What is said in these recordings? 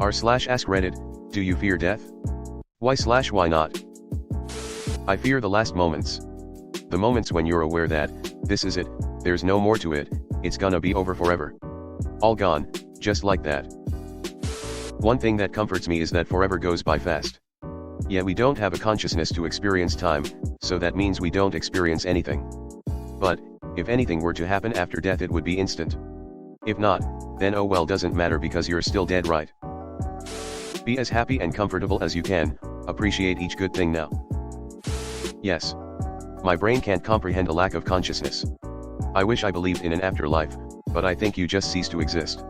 r/AskReddit, do you fear death? Why not? I fear the last moments. The moments when you're aware that, this is it, there's no more to it, it's gonna be over forever. All gone, just like that. One thing that comforts me is that forever goes by fast. Yeah, we don't have a consciousness to experience time, so that means we don't experience anything. But, if anything were to happen after death, it would be instant. If not, then oh well, doesn't matter because you're still dead, right? Be as happy and comfortable as you can, appreciate each good thing now. Yes. My brain can't comprehend a lack of consciousness. I wish I believed in an afterlife, but I think you just cease to exist.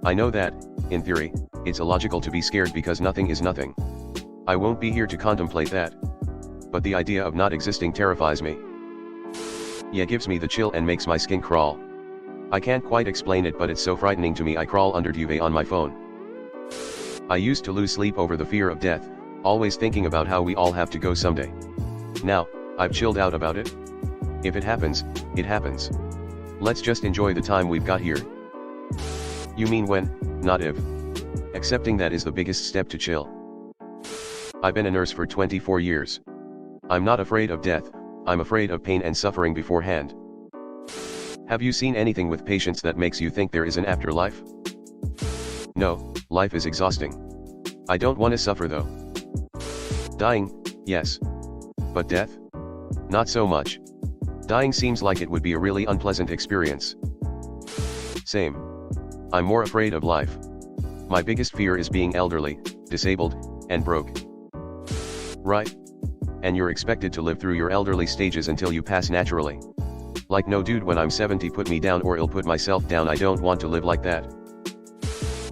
I know that, in theory, it's illogical to be scared because nothing is nothing. I won't be here to contemplate that. But the idea of not existing terrifies me. Yeah, gives me the chill and makes my skin crawl. I can't quite explain it, but it's so frightening to me I crawl under duvet on my phone. I used to lose sleep over the fear of death, always thinking about how we all have to go someday. Now, I've chilled out about it. If it happens, it happens. Let's just enjoy the time we've got here. You mean when, not if. Accepting that is the biggest step to chill. I've been a nurse for 24 years. I'm not afraid of death, I'm afraid of pain and suffering beforehand. Have you seen anything with patients that makes you think there is an afterlife? No, life is exhausting. I don't want to suffer though. Dying, yes. But death? Not so much. Dying seems like it would be a really unpleasant experience. Same. I'm more afraid of life. My biggest fear is being elderly, disabled, and broke. Right? And you're expected to live through your elderly stages until you pass naturally. Like, no dude, when I'm 70 put me down or I'll put myself down. I don't want to live like that.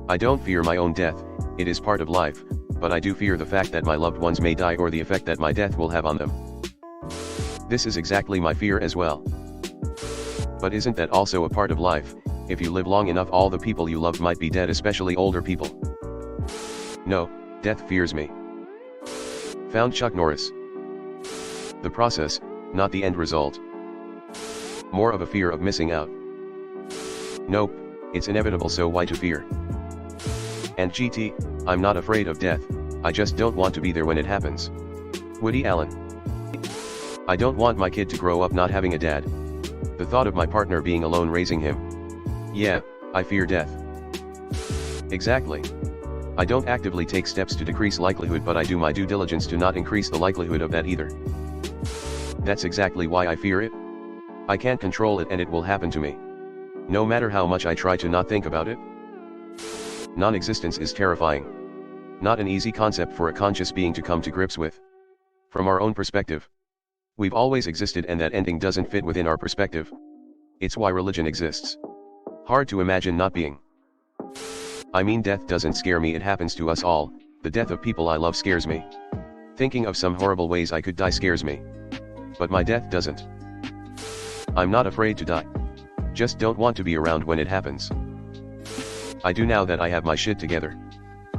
I don't fear my own death, it is part of life, but I do fear the fact that my loved ones may die or the effect that my death will have on them. This is exactly my fear as well. But isn't that also a part of life? If you live long enough, all the people you love might be dead, especially older people. No, death fears me. Found Chuck Norris. The process, not the end result. More of a fear of missing out. Nope, it's inevitable, so why to fear? And GT, I'm not afraid of death, I just don't want to be there when it happens. Woody Allen. I don't want my kid to grow up not having a dad. The thought of my partner being alone raising him. Yeah, I fear death. Exactly. I don't actively take steps to decrease likelihood, but I do my due diligence to not increase the likelihood of that either. That's exactly why I fear it. I can't control it and it will happen to me. No matter how much I try to not think about it. Non-existence is terrifying. Not an easy concept for a conscious being to come to grips with. From our own perspective, we've always existed, and that ending doesn't fit within our perspective. It's why religion exists. Hard to imagine not being. I mean, death doesn't scare me, it happens to us all. The death of people I love scares me. Thinking of some horrible ways I could die scares me. But my death doesn't. I'm not afraid to die. Just don't want to be around when it happens. I do now that I have my shit together.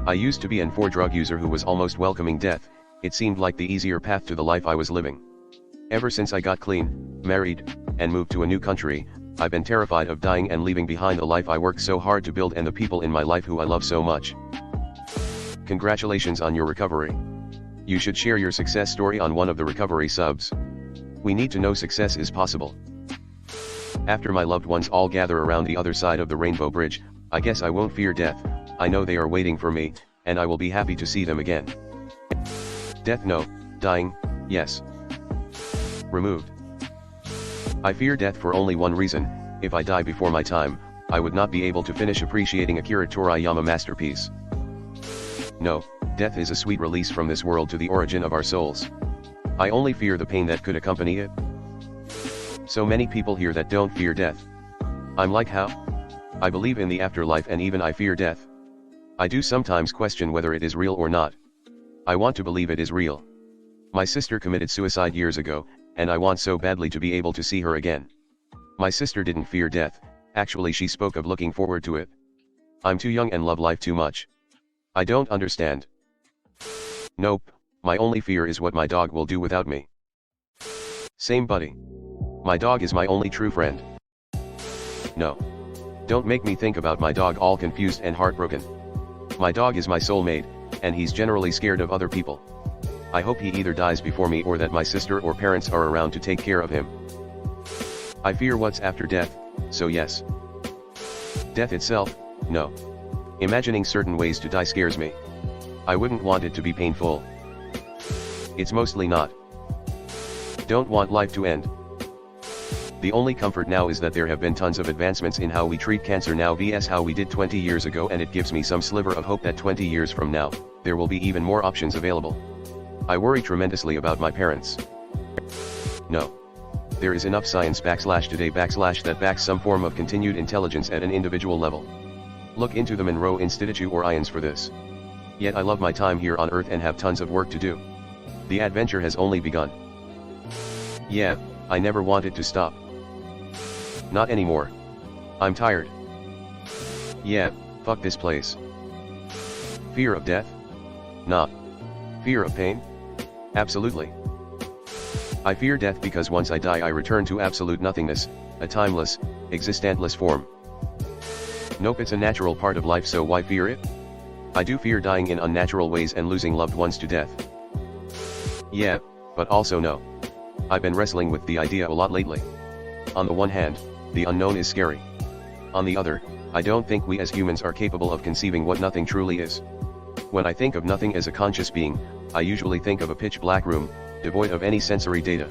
I used to be an 4 drug user who was almost welcoming death. It seemed like the easier path to the life I was living. Ever since I got clean, married, and moved to a new country, I've been terrified of dying and leaving behind the life I worked so hard to build and the people in my life who I love so much. Congratulations on your recovery. You should share your success story on one of the recovery subs. We need to know success is possible. After my loved ones all gather around the other side of the rainbow bridge, I guess I won't fear death. I know they are waiting for me, and I will be happy to see them again. Death no, dying, yes. Removed. I fear death for only one reason: if I die before my time, I would not be able to finish appreciating Akira Toriyama masterpiece. No, death is a sweet release from this world to the origin of our souls. I only fear the pain that could accompany it. So many people here that don't fear death. I'm like, how? I believe in the afterlife and even I fear death. I do sometimes question whether it is real or not. I want to believe it is real. My sister committed suicide years ago, and I want so badly to be able to see her again. My sister didn't fear death, actually she spoke of looking forward to it. I'm too young and love life too much. I don't understand. Nope, my only fear is what my dog will do without me. Same buddy. My dog is my only true friend. No. Don't make me think about my dog all confused and heartbroken. My dog is my soulmate, and he's generally scared of other people. I hope he either dies before me or that my sister or parents are around to take care of him. I fear what's after death, so yes. Death itself, no. Imagining certain ways to die scares me. I wouldn't want it to be painful. It's mostly not. Don't want life to end. The only comfort now is that there have been tons of advancements in how we treat cancer now vs how we did 20 years ago, and it gives me some sliver of hope that 20 years from now, there will be even more options available. I worry tremendously about my parents. No. There is enough science /today/ that backs some form of continued intelligence at an individual level. Look into the Monroe Institute or IONS for this. Yet I love my time here on Earth and have tons of work to do. The adventure has only begun. Yeah, I never wanted to stop. Not anymore. I'm tired. Yeah, fuck this place. Fear of death? Nah. Fear of pain? Absolutely. I fear death because once I die I return to absolute nothingness, a timeless, existentless form. Nope, it's a natural part of life, so why fear it? I do fear dying in unnatural ways and losing loved ones to death. Yeah, but also no. I've been wrestling with the idea a lot lately. On the one hand, the unknown is scary. On the other, I don't think we as humans are capable of conceiving what nothing truly is. When I think of nothing as a conscious being, I usually think of a pitch black room, devoid of any sensory data.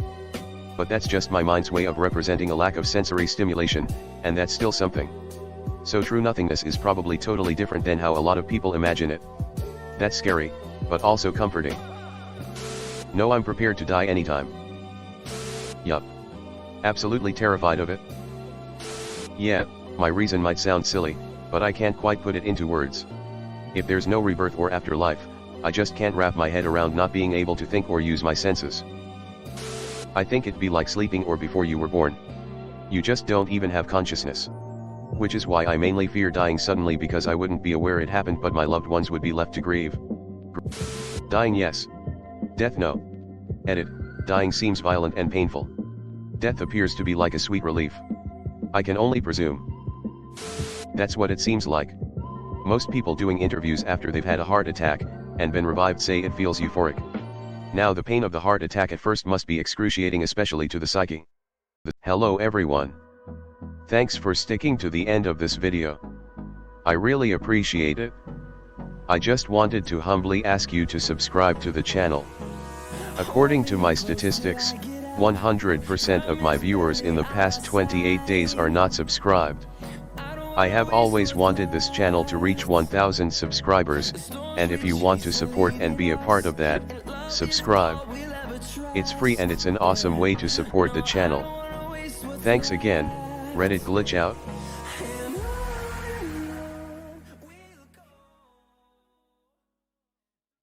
But that's just my mind's way of representing a lack of sensory stimulation, and that's still something. So true nothingness is probably totally different than how a lot of people imagine it. That's scary, but also comforting. No, I'm prepared to die anytime. Yup. Absolutely terrified of it. Yeah, my reason might sound silly, but I can't quite put it into words. If there's no rebirth or afterlife, I just can't wrap my head around not being able to think or use my senses. I think it'd be like sleeping or before you were born. You just don't even have consciousness. Which is why I mainly fear dying suddenly, because I wouldn't be aware it happened but my loved ones would be left to grieve. Dying yes. Death no. Edit, dying seems violent and painful. Death appears to be like a sweet relief. I can only presume. That's what it seems like. Most people doing interviews after they've had a heart attack and been revived say it feels euphoric. Now the pain of the heart attack at first must be excruciating, especially to the psyche. Hello everyone. Thanks for sticking to the end of this video. I really appreciate it. I just wanted to humbly ask you to subscribe to the channel. According to my statistics, 100% of my viewers in the past 28 days are not subscribed. I have always wanted this channel to reach 1000 subscribers, and if you want to support and be a part of that, subscribe. It's free and it's an awesome way to support the channel. Thanks again. Reddit glitch out.